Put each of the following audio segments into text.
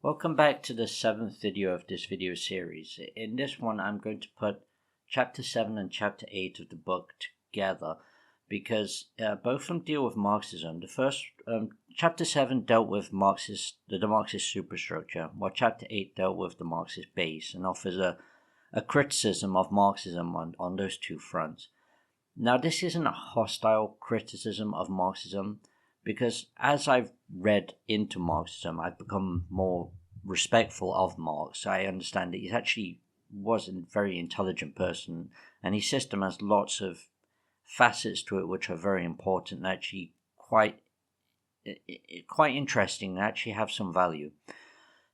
Welcome back to the seventh video of this video series. In this one, I'm going to put chapter 7 and chapter 8 of the book together because both of them deal with Marxism. The first, chapter 7 dealt with the Marxist superstructure, while chapter 8 dealt with the Marxist base and offers a criticism of Marxism on those two fronts. Now, this isn't a hostile criticism of Marxism, because as I've read into Marxism, I've become more respectful of Marx. I understand that he actually was a very intelligent person, and his system has lots of facets to it which are very important and actually quite interesting and actually have some value.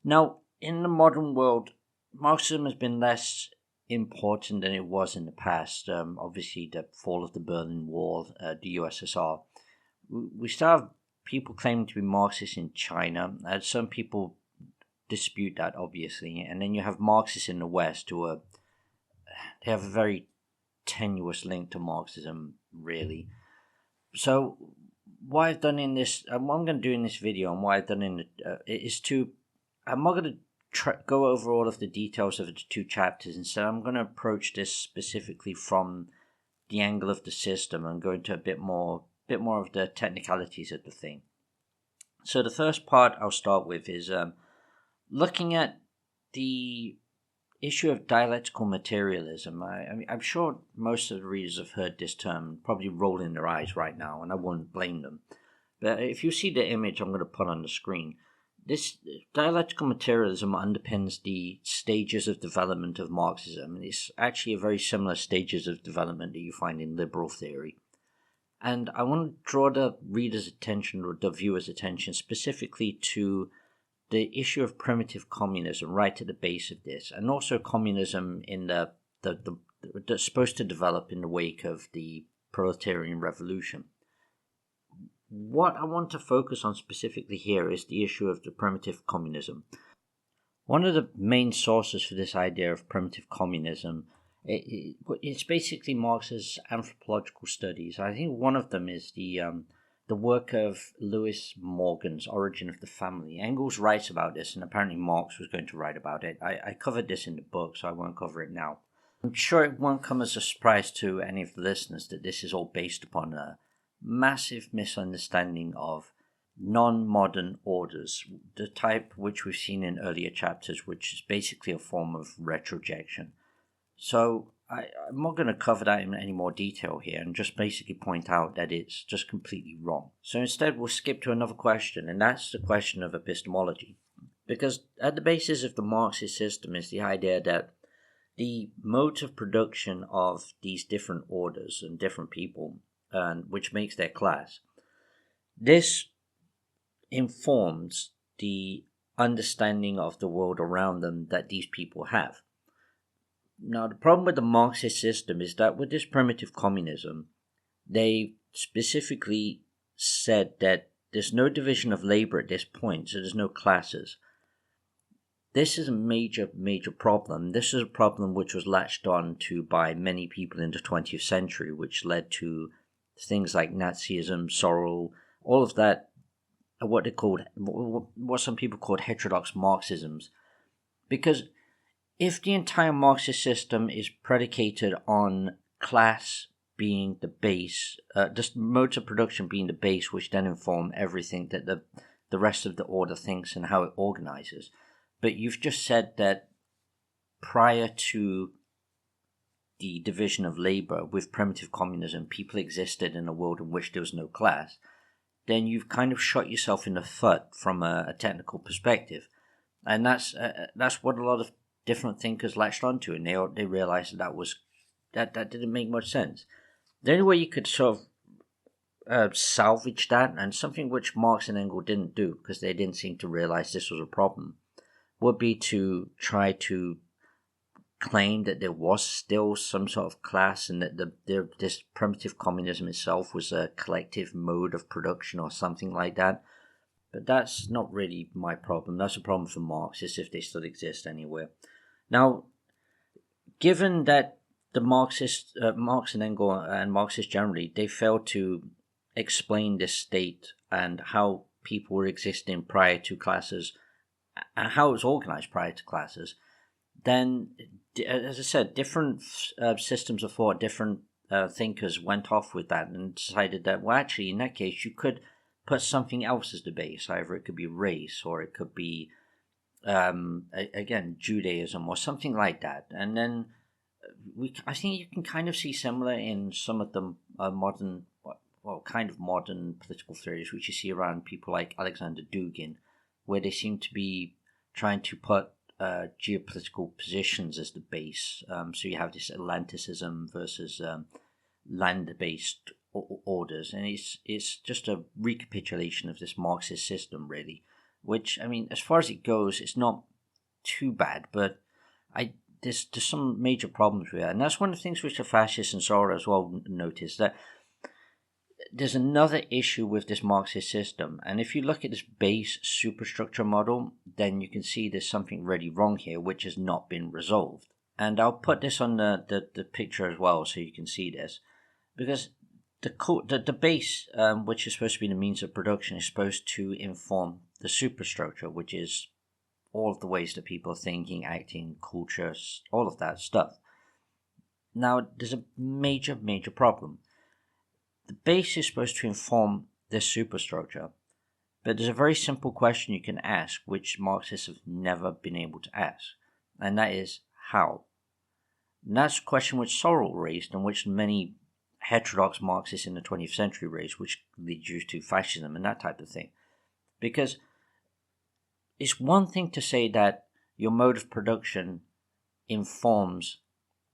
Now, in the modern world, Marxism has been less important than it was in the past. Obviously, the fall of the Berlin Wall, the USSR. We still have people claiming to be Marxists in China, and some people dispute that, obviously. And then you have Marxists in the West who they have a very tenuous link to Marxism, really. So what I've done in this, what I'm going to do in this video, and what I've done in I'm not going to go over all of the details of the two chapters. Instead, I'm going to approach this specifically from the angle of the system and go into a bit more of the technicalities of the thing. So the first part I'll start with is looking at the issue of dialectical materialism. I'm sure most of the readers have heard this term, probably rolling their eyes right now, and I won't blame them. But if you see the image I'm going to put on the screen, this dialectical materialism underpins the stages of development of Marxism. It's actually a very similar stages of development that you find in liberal theory. And I want to draw the reader's attention or the viewer's attention specifically to the issue of primitive communism right at the base of this, and also communism in that's supposed to develop in the wake of the proletarian revolution. What I want to focus on specifically here is the issue of the primitive communism. One of the main sources for this idea of primitive communism, it's basically Marx's anthropological studies. I think one of them is the work of Lewis Morgan's Origin of the Family. Engels writes about this, and apparently Marx was going to write about it. I covered this in the book, so I won't cover it now. I'm sure it won't come as a surprise to any of the listeners that this is all based upon a massive misunderstanding of non-modern orders, the type which we've seen in earlier chapters, which is basically a form of retrojection. So I'm not going to cover that in any more detail here and just basically point out that it's just completely wrong. So instead we'll skip to another question, and that's the question of epistemology. Because at the basis of the Marxist system is the idea that the modes of production of these different orders and different people, which makes their class, this informs the understanding of the world around them that these people have. Now, the problem with the Marxist system is that with this primitive communism, they specifically said that there's no division of labor at this point, so there's no classes. This is a major problem. This is a problem which was latched on to by many people in the 20th century, which led to things like Nazism, Sorel, all of that, what some people called heterodox Marxisms. Because if the entire Marxist system is predicated on class being the base, just modes of production being the base, which then inform everything that the rest of the order thinks and how it organizes. But you've just said that prior to the division of labor with primitive communism, people existed in a world in which there was no class, then you've kind of shot yourself in the foot from a technical perspective. And that's what a lot of different thinkers latched onto, and they realized that didn't make much sense. The only way you could sort of salvage that, and something which Marx and Engels didn't do because they didn't seem to realize this was a problem, would be to try to claim that there was still some sort of class and that this primitive communism itself was a collective mode of production or something like that. But that's not really my problem. That's a problem for Marxists, if they still exist anywhere. Now, given that the Marx and Engels and Marxists generally, they failed to explain this state and how people were existing prior to classes how it was organized prior to classes, then, as I said, different systems of thought, different thinkers went off with that and decided that, well, actually, in that case, you could put something else as the base. Either it could be race, or it could be, again, Judaism, or something like that. And then I think you can kind of see similar in some of the modern, kind of modern political theories, which you see around people like Alexander Dugin, where they seem to be trying to put geopolitical positions as the base. So you have this Atlanticism versus land-based orders, and it's just a recapitulation of this Marxist system, really. Which, I mean, as far as it goes, it's not too bad, but there's some major problems with it, and that's one of the things which the fascists and Sora as well noticed, that there's another issue with this Marxist system. And if you look at this base superstructure model, then you can see there's something really wrong here, which has not been resolved. And I'll put this on the picture as well, so you can see this, because the base, which is supposed to be the means of production, is supposed to inform the superstructure, which is all of the ways that people are thinking, acting, cultures, all of that stuff. Now, there's a major problem. The base is supposed to inform this superstructure, but there's a very simple question you can ask, which Marxists have never been able to ask, and that is, how? And that's a question which Sorel raised, and which many heterodox Marxists in the 20th century raised, which leads you to fascism and that type of thing. Because it's one thing to say that your mode of production informs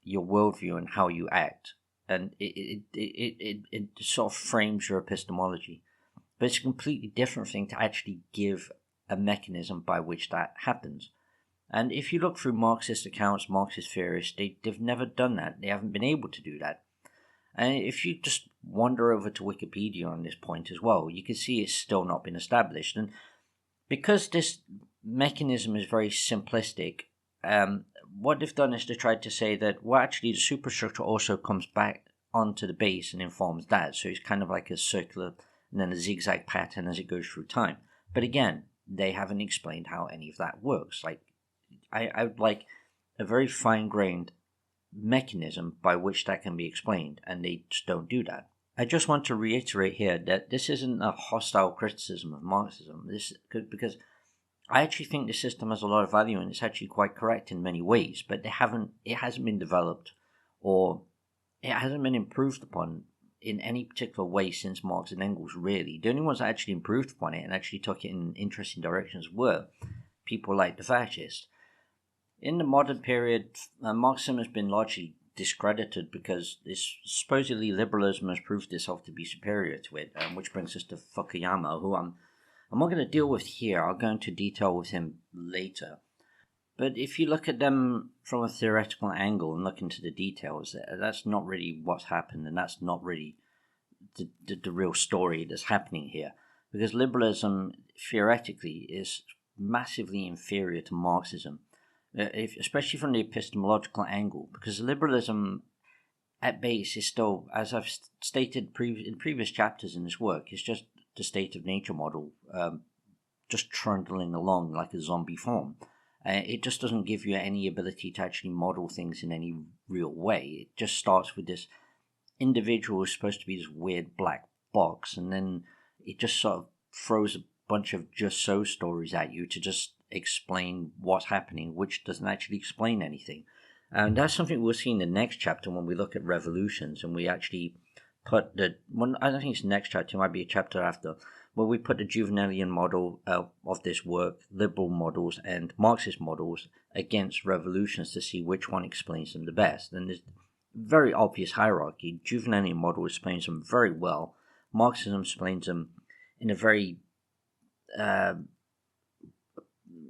your worldview and how you act, and it sort of frames your epistemology. But it's a completely different thing to actually give a mechanism by which that happens. And if you look through Marxist accounts, Marxist theorists, they've never done that. They haven't been able to do that. And if you just wander over to Wikipedia on this point as well, you can see it's still not been established. And because this mechanism is very simplistic, what they've done is they tried to say that, well, actually the superstructure also comes back onto the base and informs that. So it's kind of like a circular and then a zigzag pattern as it goes through time. But again, they haven't explained how any of that works. Like, I would like a very fine-grained mechanism by which that can be explained, and they just don't do that. I just want to reiterate here that this isn't a hostile criticism of Marxism. Because I actually think the system has a lot of value, and it's actually quite correct in many ways, but it hasn't been developed, or it hasn't been improved upon in any particular way since Marx and Engels, really. The only ones that actually improved upon it and actually took it in interesting directions were people like the fascists. In the modern period, Marxism has been largely discredited because supposedly liberalism has proved itself to be superior to it, which brings us to Fukuyama, who I'm not going to deal with here. I'll go into detail with him later. But if you look at them from a theoretical angle and look into the details, that's not really what's happened, and that's not really the real story that's happening here. Because liberalism, theoretically, is massively inferior to Marxism, especially from the epistemological angle, because liberalism at base is still, as I've stated in previous chapters in this work, is just the state of nature model, just trundling along like a zombie form. It just doesn't give you any ability to actually model things in any real way. It just starts with this individual who's supposed to be this weird black box, and then it just sort of throws a bunch of just so stories at you to just explain what's happening, which doesn't actually explain anything. And that's something we'll see in the next chapter when we look at revolutions, and we actually put I don't think it's the next chapter, it might be a chapter after, where we put the Juvenalian model of this work, liberal models and Marxist models, against revolutions to see which one explains them the best. And there's very obvious hierarchy. Juvenalian model explains them very well. Marxism explains them in a very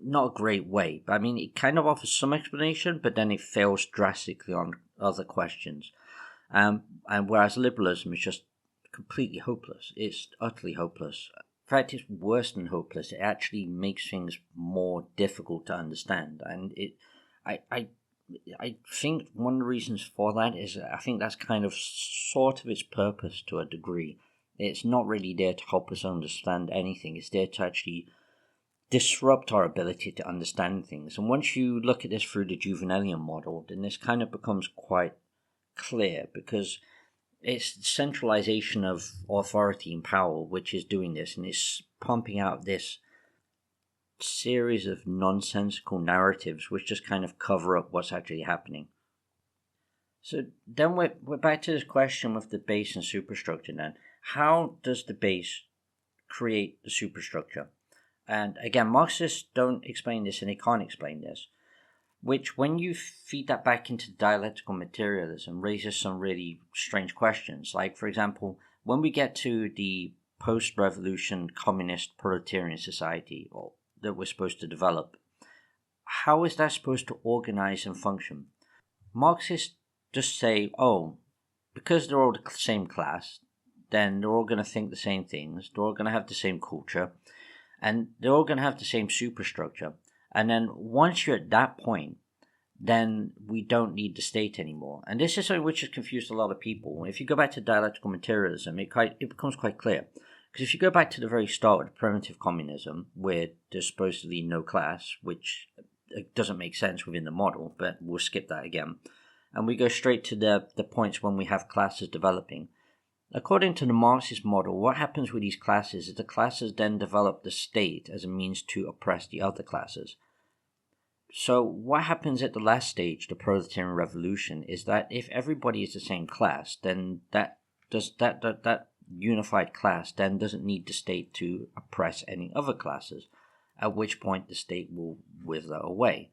not a great way, but I mean, it kind of offers some explanation, but then it fails drastically on other questions. And whereas liberalism is just completely hopeless. It's utterly hopeless. In fact, it's worse than hopeless. It actually makes things more difficult to understand. And I think one of the reasons for that is I think that's kind of sort of its purpose to a degree. It's not really there to help us understand anything. It's there to actually disrupt our ability to understand things. And once you look at this through the Juvenalian model, then this kind of becomes quite clear, because it's the centralization of authority and power which is doing this, and it's pumping out this series of nonsensical narratives which just kind of cover up what's actually happening. So then we're back to this question with the base and superstructure then. How does the base create the superstructure? And again, Marxists don't explain this, and they can't explain this, which when you feed that back into dialectical materialism raises some really strange questions. Like, for example, when we get to the post-revolution communist proletarian society that we're supposed to develop, how is that supposed to organize and function? Marxists just say, oh, because they're all the same class, then they're all going to think the same things, they're all going to have the same culture, and they're all going to have the same superstructure. And then once you're at that point, then we don't need the state anymore. And this is something which has confused a lot of people. If you go back to dialectical materialism, it becomes quite clear. Because if you go back to the very start of primitive communism, where there's supposedly no class, which doesn't make sense within the model, but we'll skip that again. And we go straight to the points when we have classes developing. According to the Marxist model, what happens with these classes is the classes then develop the state as a means to oppress the other classes. So what happens at the last stage, the proletarian revolution, is that if everybody is the same class, then that unified class then doesn't need the state to oppress any other classes, at which point the state will wither away.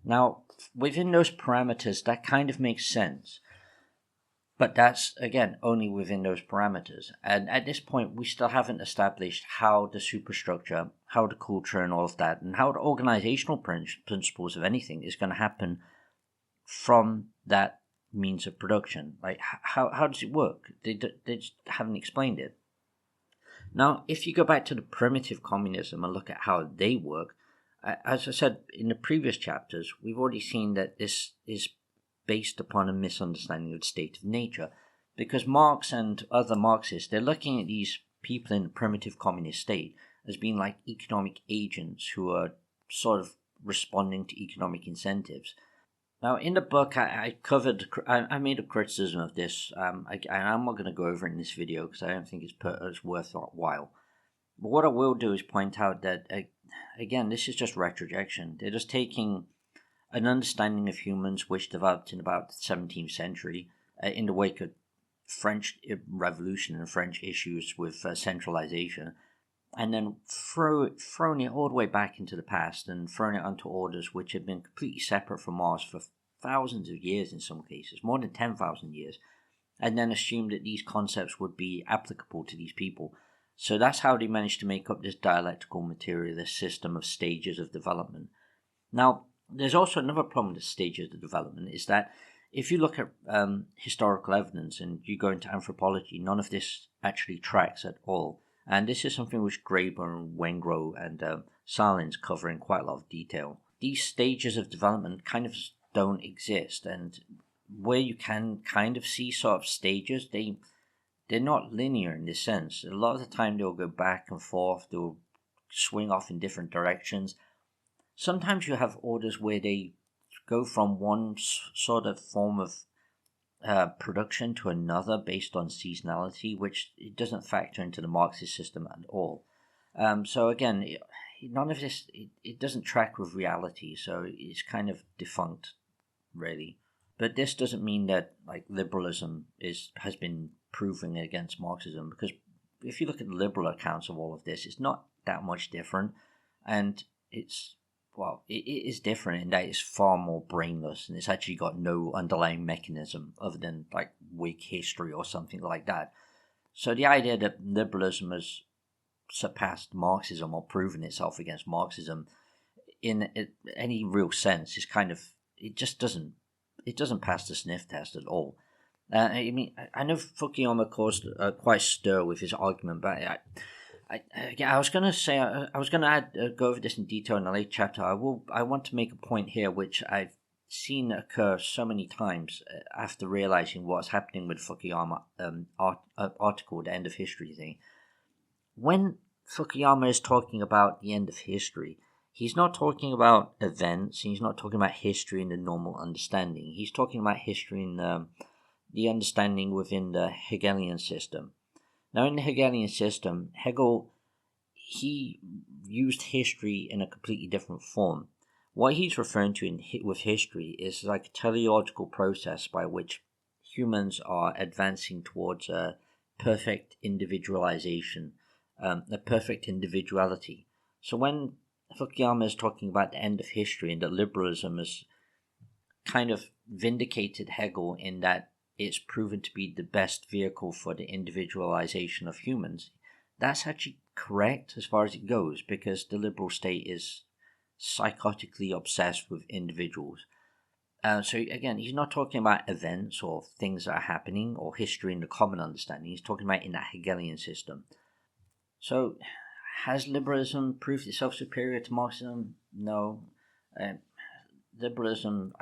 Now, within those parameters, that kind of makes sense. But that's, again, only within those parameters. And at this point, we still haven't established how the superstructure, how the culture and all of that, and how the organizational principles of anything is going to happen from that means of production. Like, how does it work? They just haven't explained it. Now, if you go back to the primitive communism and look at how they work, as I said in the previous chapters, we've already seen that this is based upon a misunderstanding of the state of nature, because Marx and other Marxists, they're looking at these people in the primitive communist state as being like economic agents who are sort of responding to economic incentives. Now, in the book, I made a criticism of this. I'm not going to go over it in this video because I don't think it's worthwhile. But what I will do is point out that, again, this is just retrojection. They're just taking an understanding of humans which developed in about the 17th century in the wake of French Revolution and French issues with centralization, and then thrown it all the way back into the past and thrown it onto orders which have been completely separate from ours for thousands of years in some cases, more than 10,000 years, and then assumed that these concepts would be applicable to these people. So that's how they managed to make up this dialectical materialist system of stages of development. Now, there's also another problem with the stages of development, is that if you look at historical evidence and you go into anthropology, none of this actually tracks at all. And this is something which Graeber and Wengrow and Salins cover in quite a lot of detail. These stages of development kind of don't exist, and where you can kind of see sort of stages, they're not linear in this sense. A lot of the time they'll go back and forth, they'll swing off in different directions. Sometimes you have orders where they go from one sort of form of production to another based on seasonality, which it doesn't factor into the Marxist system at all. So again, none of this, it doesn't track with reality, so it's kind of defunct, really. But this doesn't mean that like liberalism has been proving against Marxism, because if you look at the liberal accounts of all of this, it's not that much different, and it is different in that it's far more brainless, and it's actually got no underlying mechanism other than like Whig history or something like that. So the idea that liberalism has surpassed Marxism or proven itself against Marxism in any real sense is kind of, it doesn't pass the sniff test at all. I mean, I know Fukuyama caused quite stir with his argument, but I was going to say, I was going to go over this in detail in a late chapter. I want to make a point here which I've seen occur so many times after realizing what's happening with Fukuyama article, the end of history thing. When Fukuyama is talking about the end of history, he's not talking about events, he's not talking about history in the normal understanding. He's talking about history in the understanding within the Hegelian system. Now, in the Hegelian system, Hegel, he used history in a completely different form. What he's referring to with history is like a teleological process by which humans are advancing towards a perfect individualization, a perfect individuality. So when Fukuyama is talking about the end of history and that liberalism has kind of vindicated Hegel in that it's proven to be the best vehicle for the individualization of humans, that's actually correct as far as it goes, because the liberal state is psychotically obsessed with individuals. So again, he's not talking about events or things that are happening or history in the common understanding. He's talking about in that Hegelian system. So has liberalism proved itself superior to Marxism? No. Liberalism,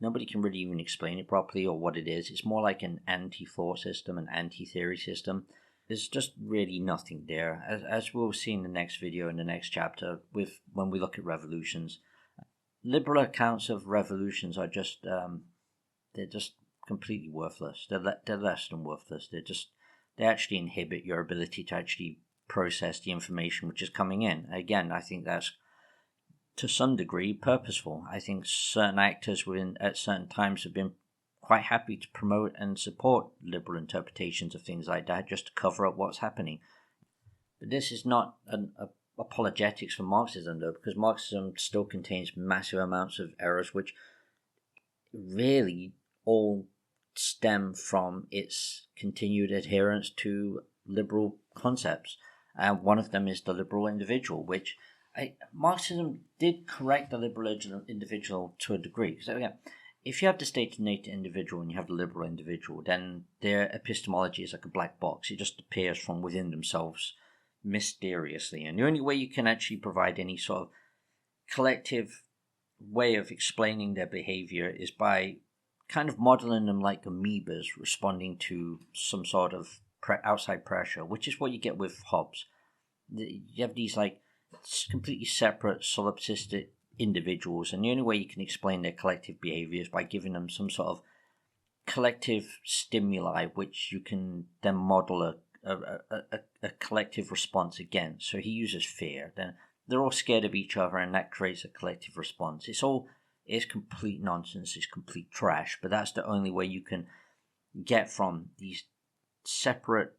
nobody can really even explain it properly or what it is. It's more like an anti-thought system, an anti-theory system. There's just really nothing there. As we'll see in the next video, in the next chapter, when we look at revolutions, liberal accounts of revolutions are just they're just completely worthless. They're less than worthless. They actually inhibit your ability to actually process the information which is coming in. Again, I think that's to some degree purposeful. I think certain actors at certain times have been quite happy to promote and support liberal interpretations of things like that just to cover up what's happening. But this is not an apologetics for Marxism, though, because Marxism still contains massive amounts of errors which really all stem from its continued adherence to liberal concepts. And one of them is the liberal individual, which Marxism did correct the liberal individual to a degree. So again, if you have the state-innate individual and you have the liberal individual, then their epistemology is like a black box. It just appears from within themselves mysteriously. And the only way you can actually provide any sort of collective way of explaining their behavior is by kind of modeling them like amoebas responding to some sort of outside pressure, which is what you get with Hobbes. You have these like completely separate solipsistic individuals, and the only way you can explain their collective behavior is by giving them some sort of collective stimuli which you can then model a collective response against. So he uses fear, then they're all scared of each other, and that creates a collective response. It's complete nonsense, it's complete trash, but that's the only way you can get from these separate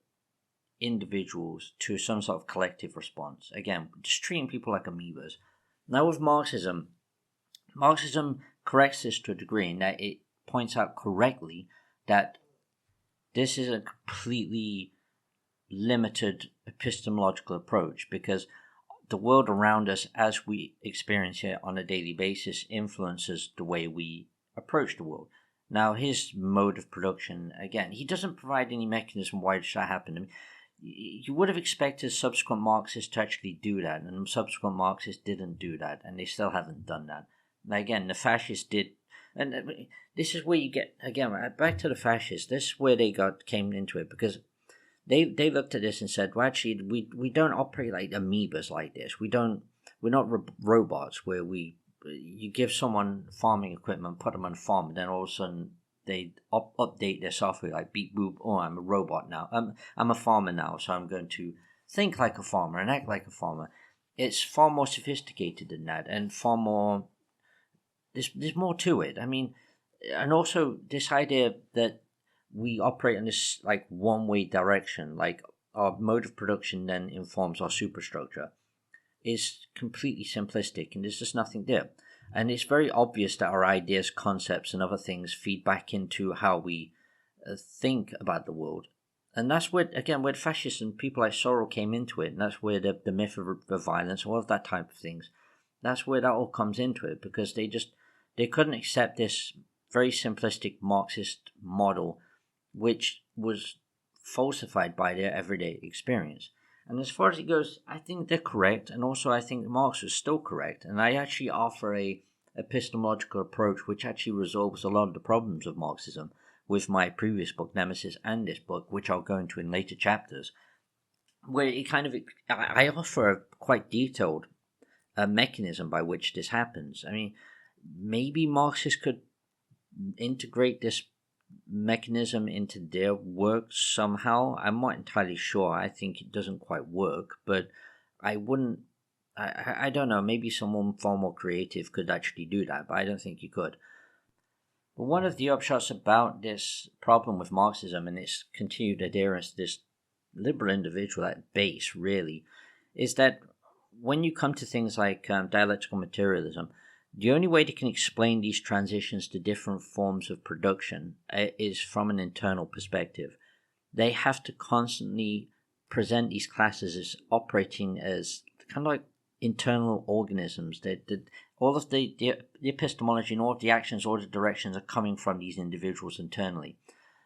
individuals to some sort of collective response. Again, just treating people like amoebas. Now with Marxism corrects this to a degree in that it points out correctly that this is a completely limited epistemological approach, because the world around us as we experience it on a daily basis influences the way we approach the world. Now his mode of production, again, he doesn't provide any mechanism why it should happen. I mean, you would have expected subsequent Marxists to actually do that, and subsequent Marxists didn't do that, and they still haven't done that. Now again, the fascists did, and this is where you get, again, back to the fascists, this is where they came into it, because they looked at this and said, well, actually, we don't operate like amoebas like this. We're not robots where you give someone farming equipment, put them on a farm, and then all of a sudden they update their software like beep boop. Oh, I'm a robot now. I'm a farmer now, so I'm going to think like a farmer and act like a farmer. It's far more sophisticated than that, and far more. There's more to it. I mean, and also this idea that we operate in this like one-way direction, like our mode of production then informs our superstructure, is completely simplistic, and there's just nothing there. And it's very obvious that our ideas, concepts, and other things feed back into how we think about the world. And that's where, again, where fascists and people like Sorel came into it, and that's where the myth of the violence, all of that type of things, that's where that all comes into it, because they couldn't accept this very simplistic Marxist model, which was falsified by their everyday experience. And as far as it goes, I think they're correct, and also I think Marx was still correct. And I actually offer a epistemological approach which actually resolves a lot of the problems of Marxism with my previous book, Nemesis, and this book, which I'll go into in later chapters. where it kind of, I offer a quite detailed mechanism by which this happens. I mean, maybe Marxists could integrate this mechanism into their work somehow. I'm not entirely sure. I think it doesn't quite work, but I wouldn't. I don't know. Maybe someone far more creative could actually do that, but I don't think you could. But one of the upshots about this problem with Marxism and its continued adherence to this liberal individual at base, really, is that when you come to things like dialectical materialism, the only way they can explain these transitions to different forms of production is from an internal perspective. They have to constantly present these classes as operating as kind of like internal organisms. That all of the epistemology and all of the actions, all the directions are coming from these individuals internally.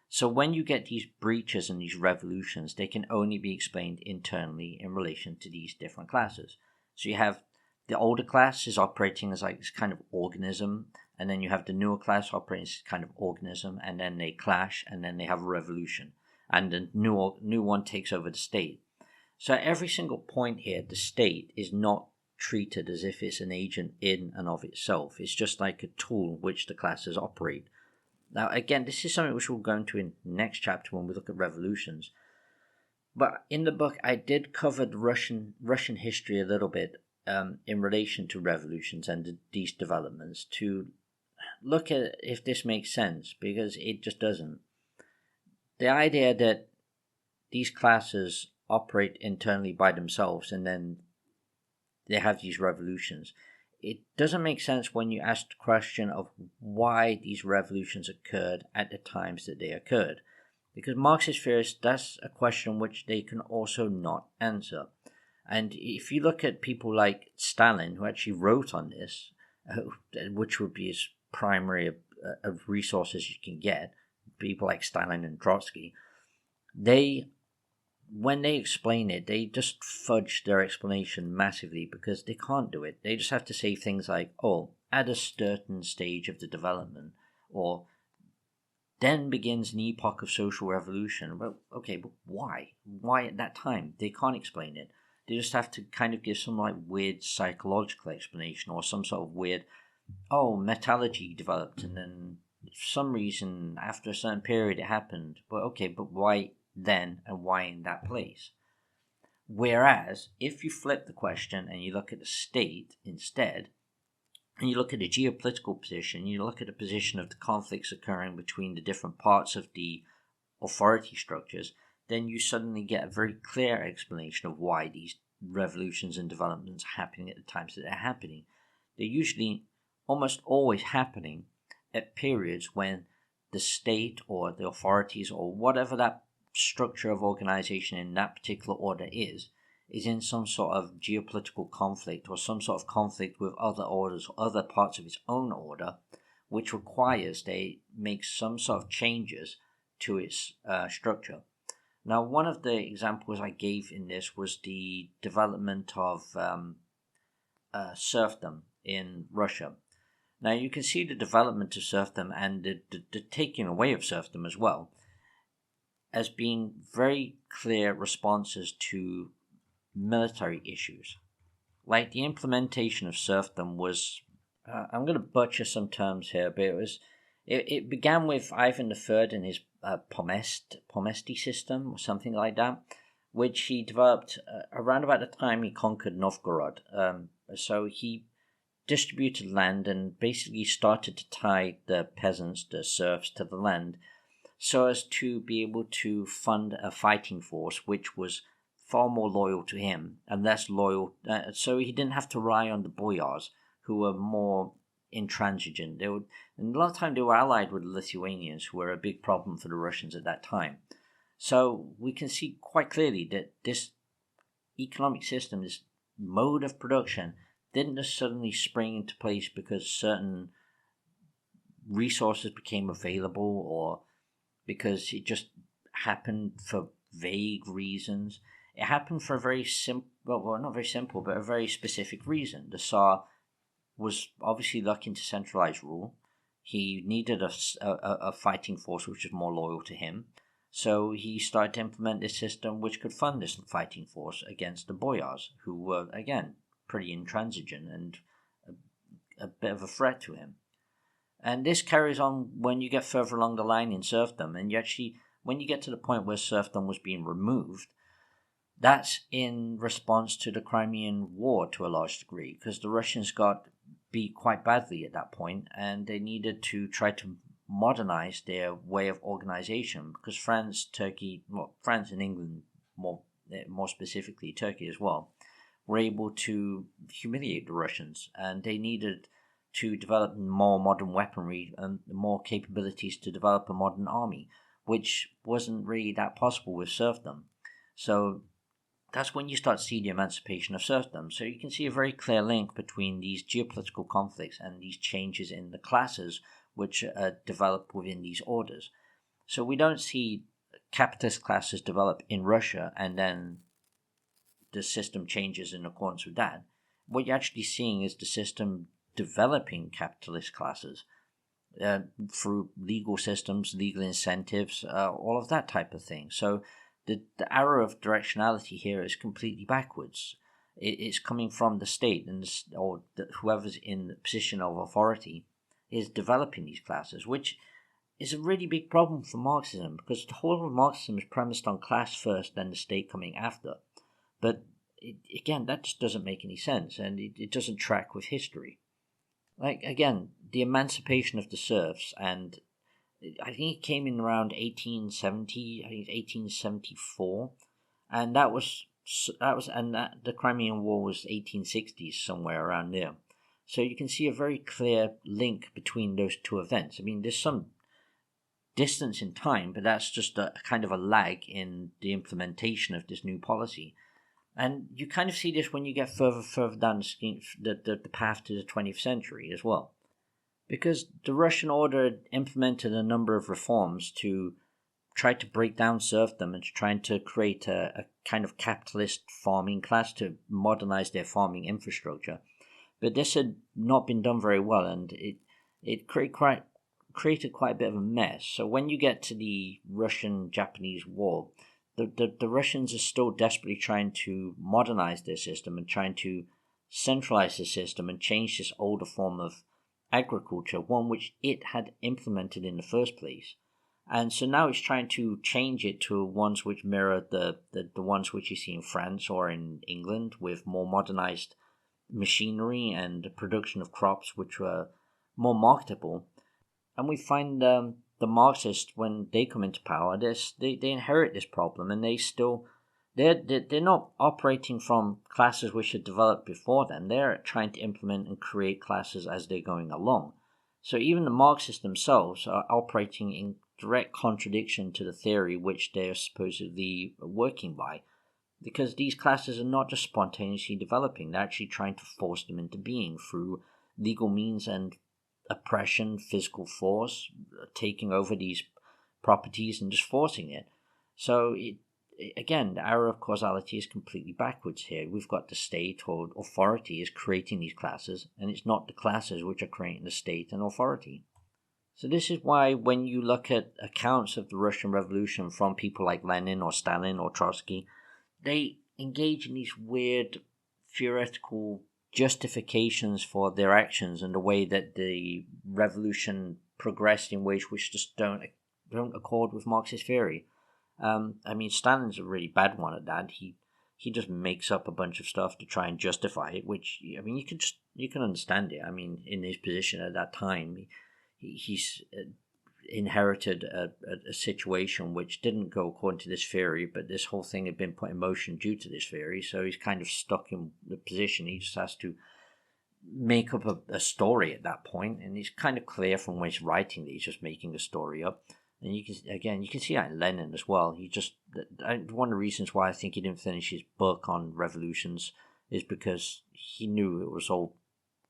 So when you get these breaches and these revolutions, they can only be explained internally in relation to these different classes. So you have the older class is operating as like this kind of organism, and then you have the newer class operating as kind of organism, and then they clash, and then they have a revolution, and the new one takes over the state. So at every single point here, the state is not treated as if it's an agent in and of itself. It's just like a tool which the classes operate. Now, again, this is something which we'll go into in the next chapter when we look at revolutions. But in the book, I did cover the Russian history a little bit in relation to revolutions and these developments to look at if this makes sense, because it just doesn't. The idea that these classes operate internally by themselves and then they have these revolutions, it doesn't make sense when you ask the question of why these revolutions occurred at the times that they occurred. Because Marxist theorists, that's a question which they can also not answer. And if you look at people like Stalin, who actually wrote on this, which would be as primary of resources you can get, people like Stalin and Trotsky, when they explain it, they just fudge their explanation massively because they can't do it. They just have to say things like, oh, at a certain stage of the development, or then begins an epoch of social revolution. Well, okay, but why? Why at that time? They can't explain it. They just have to kind of give some like weird psychological explanation or some sort of weird, oh, metallurgy developed and then for some reason after a certain period it happened. But okay, but why then and why in that place? Whereas if you flip the question and you look at the state instead, and you look at the geopolitical position, you look at the position of the conflicts occurring between the different parts of the authority structures, then you suddenly get a very clear explanation of why these revolutions and developments are happening at the times that they're happening. They're usually almost always happening at periods when the state or the authorities or whatever that structure of organization in that particular order is in some sort of geopolitical conflict or some sort of conflict with other orders or other parts of its own order, which requires they make some sort of changes to its structure. Now, one of the examples I gave in this was the development of serfdom in Russia. Now, you can see the development of serfdom and the taking away of serfdom as well as being very clear responses to military issues. Like the implementation of serfdom was, I'm going to butcher some terms here, but it began with Ivan III and his Pomesti system or something like that, which he developed around about the time he conquered Novgorod. So he distributed land and basically started to tie the peasants, the serfs, to the land so as to be able to fund a fighting force which was far more loyal to him and less loyal, so he didn't have to rely on the boyars who were more intransigent. And a lot of time they were allied with the Lithuanians, who were a big problem for the Russians at that time. So we can see quite clearly that this economic system, this mode of production, didn't just suddenly spring into place because certain resources became available or because it just happened for vague reasons. It happened for a very simple, well, not very simple, but a very specific reason. The Tsar was obviously looking to centralize rule. He needed a fighting force which was more loyal to him. So he started to implement this system which could fund this fighting force against the boyars, who were, again, pretty intransigent and a bit of a threat to him. And this carries on when you get further along the line in serfdom, and you actually, when you get to the point where serfdom was being removed, that's in response to the Crimean War to a large degree, because the Russians got beat quite badly at that point, and they needed to try to modernize their way of organization, because France and England, more specifically Turkey as well, were able to humiliate the Russians, and they needed to develop more modern weaponry and more capabilities to develop a modern army, which wasn't really that possible with serfdom. So that's when you start to see the emancipation of serfdom. So you can see a very clear link between these geopolitical conflicts and these changes in the classes which develop within these orders. So we don't see capitalist classes develop in Russia and then the system changes in accordance with that. What you're actually seeing is the system developing capitalist classes through legal systems, legal incentives, all of that type of thing. So the arrow of directionality here is completely backwards. It's coming from the state, or whoever's in the position of authority is developing these classes, which is a really big problem for Marxism, because the whole of Marxism is premised on class first, then the state coming after. But again, that just doesn't make any sense, and it doesn't track with history. Like, again, the emancipation of the serfs, and I think it came in around 1870, I think it's 1874, and the Crimean War was 1860s, somewhere around there. So you can see a very clear link between those two events. I mean, there's some distance in time, but that's just a kind of a lag in the implementation of this new policy. And you kind of see this when you get further down the path to the 20th century as well. Because the Russian order implemented a number of reforms to try to break down serfdom and trying to create a kind of capitalist farming class to modernize their farming infrastructure. But this had not been done very well, and it created quite a bit of a mess. So when you get to the Russian-Japanese War, the Russians are still desperately trying to modernize their system and trying to centralize the system and change this older form of agriculture, one which it had implemented in the first place. And so now it's trying to change it to ones which mirror the ones which you see in France or in England, with more modernized machinery and production of crops which were more marketable. And we find the Marxists, when they come into power, they inherit this problem, and they're not operating from classes which had developed before them. They're trying to implement and create classes as they're going along. So even the Marxists themselves are operating in direct contradiction to the theory which they're supposedly working by, because these classes are not just spontaneously developing. They're actually trying to force them into being through legal means and oppression, physical force, taking over these properties and just forcing it. So again, the arrow of causality is completely backwards here. We've got the state or authority is creating these classes, and it's not the classes which are creating the state and authority. So this is why when you look at accounts of the Russian Revolution from people like Lenin or Stalin or Trotsky, they engage in these weird theoretical justifications for their actions and the way that the revolution progressed in ways which just don't accord with Marxist theory. I mean, Stalin's a really bad one at that. He just makes up a bunch of stuff to try and justify it, which, I mean, you can understand it. I mean, in his position at that time, he's inherited a situation which didn't go according to this theory, but this whole thing had been put in motion due to this theory, so he's kind of stuck in the position. He just has to make up a story at that point, and it's kind of clear from when he's writing that he's just making a story up. And you can see that in Lenin as well. One of the reasons why I think he didn't finish his book on revolutions is because he knew it was all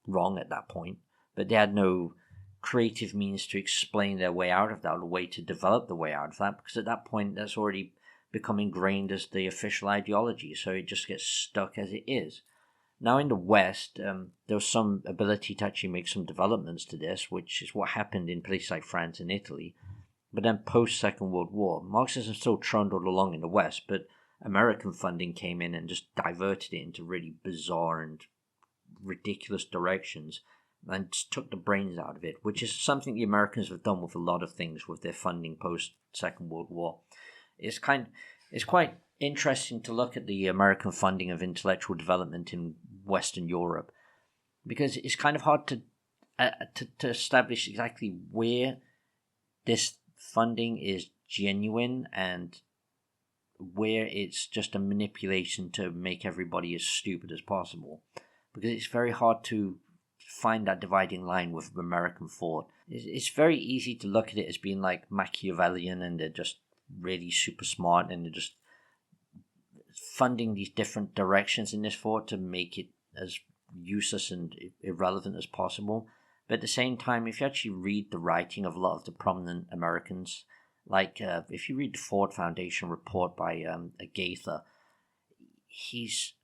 wrong at that point, but they had no creative means to explain their way out of that, or a way to develop the way out of that, because at that point that's already become ingrained as the official ideology, so it just gets stuck as it is. Now in the West, there was some ability to actually make some developments to this, which is what happened in places like France and Italy, But then post-Second World War, Marxism still trundled along in the West, but American funding came in and just diverted it into really bizarre and ridiculous directions and just took the brains out of it, which is something the Americans have done with a lot of things with their funding post-Second World War. It's quite interesting to look at the American funding of intellectual development in Western Europe, because it's kind of hard to establish exactly where this funding is genuine and where it's just a manipulation to make everybody as stupid as possible, because it's very hard to find that dividing line with American thought. It's very easy to look at it as being like Machiavellian, and they're just really super smart, and they're just funding these different directions in this thought to make it as useless and irrelevant as possible. But at the same time, if you actually read the writing of a lot of the prominent Americans, like if you read the Ford Foundation report by Gaither, he's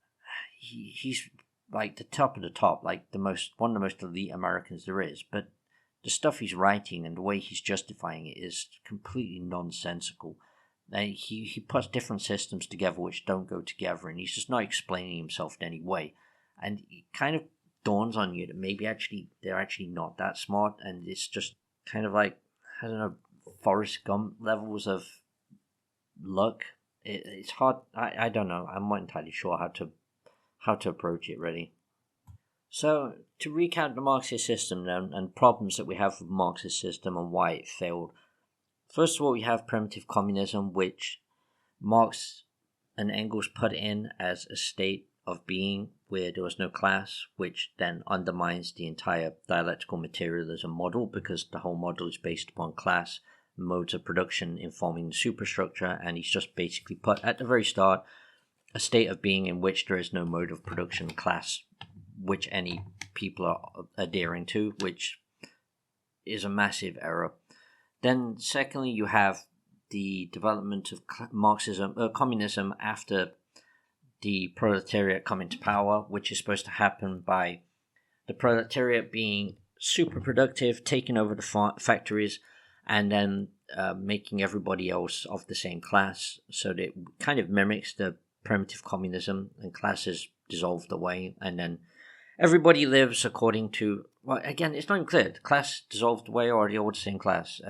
like the top of the top, like one of the most elite Americans there is. But the stuff he's writing and the way he's justifying it is completely nonsensical. He puts different systems together which don't go together, and he's just not explaining himself in any way. And it kind of dawns on you that maybe they're actually not that smart, and it's just kind of like, I don't know, Forrest Gump levels of luck. It's hard. I don't know. I'm not entirely sure how to approach it, really. So, to recount the Marxist system then, and problems that we have with the Marxist system and why it failed. First of all, we have primitive communism, which Marx and Engels put in as a state of being where there was no class, which then undermines the entire dialectical materialism model, because the whole model is based upon class, modes of production informing the superstructure, and he's just basically put at the very start a state of being in which there is no mode of production class which any people are adhering to, which is a massive error. Then secondly, you have the development of communism after the proletariat come into power, which is supposed to happen by the proletariat being super productive, taking over the factories, and then making everybody else of the same class. So that it kind of mimics the primitive communism, and classes dissolved away, and then everybody lives according to, well, again, it's not even clear. The class dissolved away, or are they all the same class?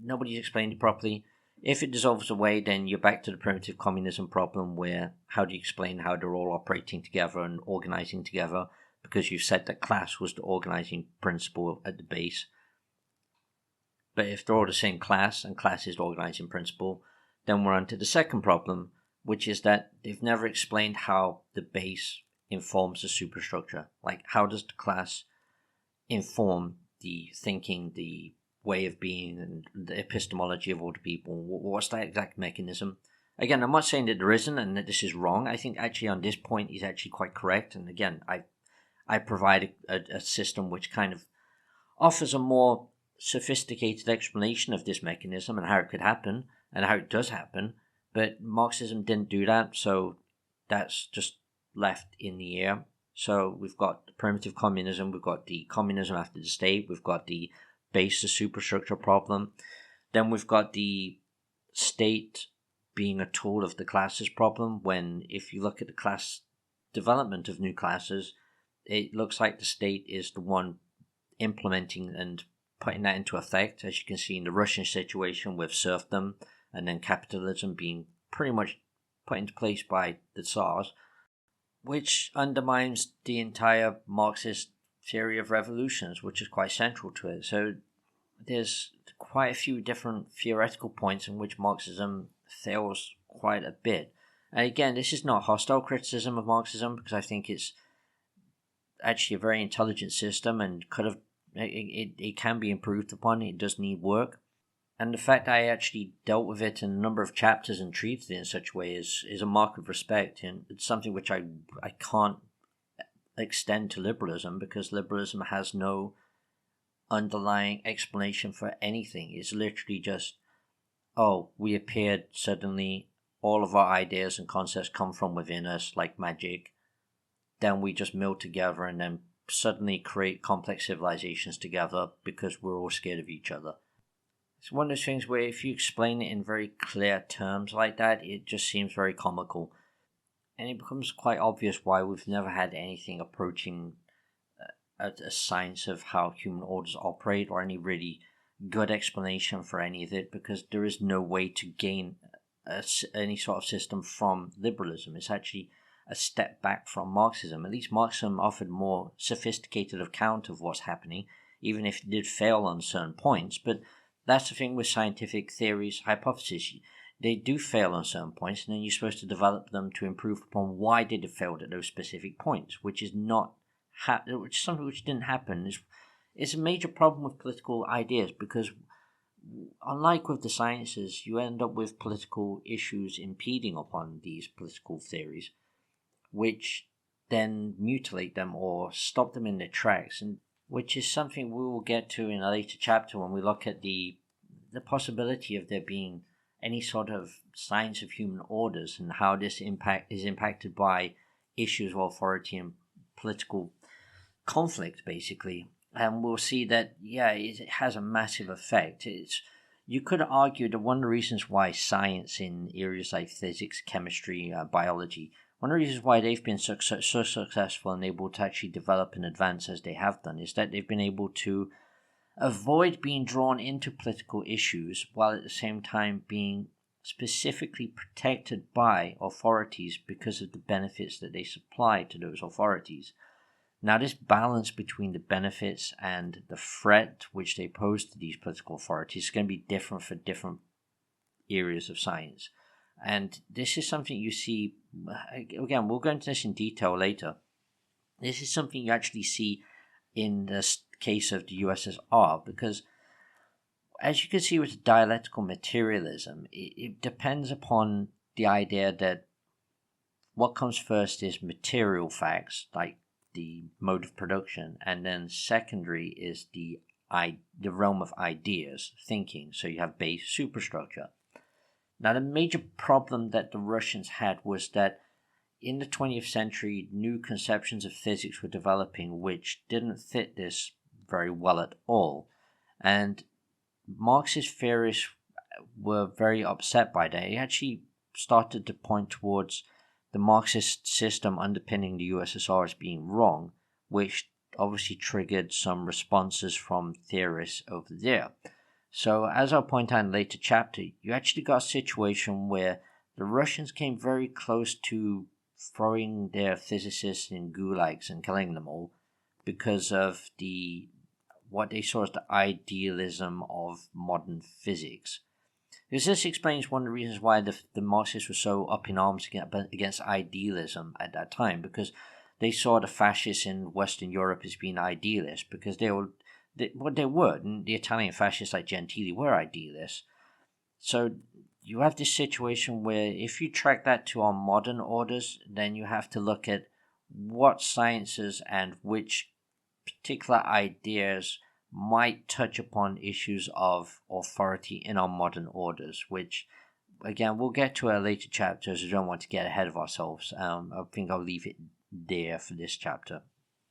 Nobody's explained it properly. If it dissolves away, then you're back to the primitive communism problem, where how do you explain how they're all operating together and organizing together? Because you said that class was the organizing principle at the base. But if they're all the same class, and class is the organizing principle, then we're on to the second problem, which is that they've never explained how the base informs the superstructure. Like, how does the class inform the thinking, the way of being, and the epistemology of all the people? What's that exact mechanism? Again, I'm not saying that there isn't and that this is wrong. I think actually on this point he's actually quite correct. And again, I provide a system which kind of offers a more sophisticated explanation of this mechanism and how it could happen and how it does happen. But Marxism didn't do that, so that's just left in the air. So we've got the primitive communism, we've got the communism after the state, we've got the base to superstructure problem, then we've got the state being a tool of the classes problem, when if you look at the class development of new classes, it looks like the state is the one implementing and putting that into effect, as you can see in the Russian situation with serfdom, and then capitalism being pretty much put into place by the Tsars, which undermines the entire Marxist theory of revolutions, which is quite central to it. So there's quite a few different theoretical points in which Marxism fails quite a bit. And again, this is not hostile criticism of Marxism, because I think it's actually a very intelligent system and it can be improved upon. It does need work. And the fact that I actually dealt with it in a number of chapters and treated it in such a way is a mark of respect, and it's something which I can't extend to liberalism, because liberalism has no underlying explanation for anything. It's literally just, oh, we appeared suddenly, all of our ideas and concepts come from within us like magic, then we just meld together and then suddenly create complex civilizations together because we're all scared of each other. It's one of those things where if you explain it in very clear terms like that, it just seems very comical. And it becomes quite obvious why we've never had anything approaching a science of how human orders operate, or any really good explanation for any of it, because there is no way to gain any sort of system from liberalism. It's actually a step back from Marxism. At least Marxism offered more sophisticated account of what's happening, even if it did fail on certain points. But that's the thing with scientific theories, hypotheses. They do fail on certain points, and then you're supposed to develop them to improve upon why did it fail at those specific points, which is not which is something which didn't happen. Is a major problem with political ideas, because unlike with the sciences, you end up with political issues impeding upon these political theories, which then mutilate them or stop them in their tracks, and which is something we will get to in a later chapter when we look at the possibility of there being any sort of science of human orders, and how this is impacted by issues of authority and political conflict, basically. And we'll see that, yeah, it has a massive effect. You could argue that one of the reasons why science in areas like physics, chemistry, biology, one of the reasons why they've been so successful and able to actually develop and advance as they have done, is that they've been able to avoid being drawn into political issues, while at the same time being specifically protected by authorities because of the benefits that they supply to those authorities. Now, this balance between the benefits and the threat which they pose to these political authorities is going to be different for different areas of science. And this is something you see, again, we'll go into this in detail later. This is something you actually see in the case of the USSR, because as you can see with dialectical materialism, it depends upon the idea that what comes first is material facts, like the mode of production, and then secondary is the realm of ideas, thinking. So you have base superstructure. Now, the major problem that the Russians had was that in the 20th century, new conceptions of physics were developing which didn't fit this very well at all. And Marxist theorists were very upset by that. It actually started to point towards the Marxist system underpinning the USSR as being wrong, which obviously triggered some responses from theorists over there. So, as I'll point out in a later chapter, you actually got a situation where the Russians came very close to throwing their physicists in gulags and killing them all because of what they saw as the idealism of modern physics. Because this explains one of the reasons why the Marxists were so up in arms against idealism at that time, because they saw the fascists in Western Europe as being idealists, because they were, and the Italian fascists like Gentili were idealists. So you have this situation where if you track that to our modern orders, then you have to look at what sciences and which particular ideas might touch upon issues of authority in our modern orders, which, again, we'll get to a later chapter, as we don't want to get ahead of ourselves. I think I'll leave it there for this chapter.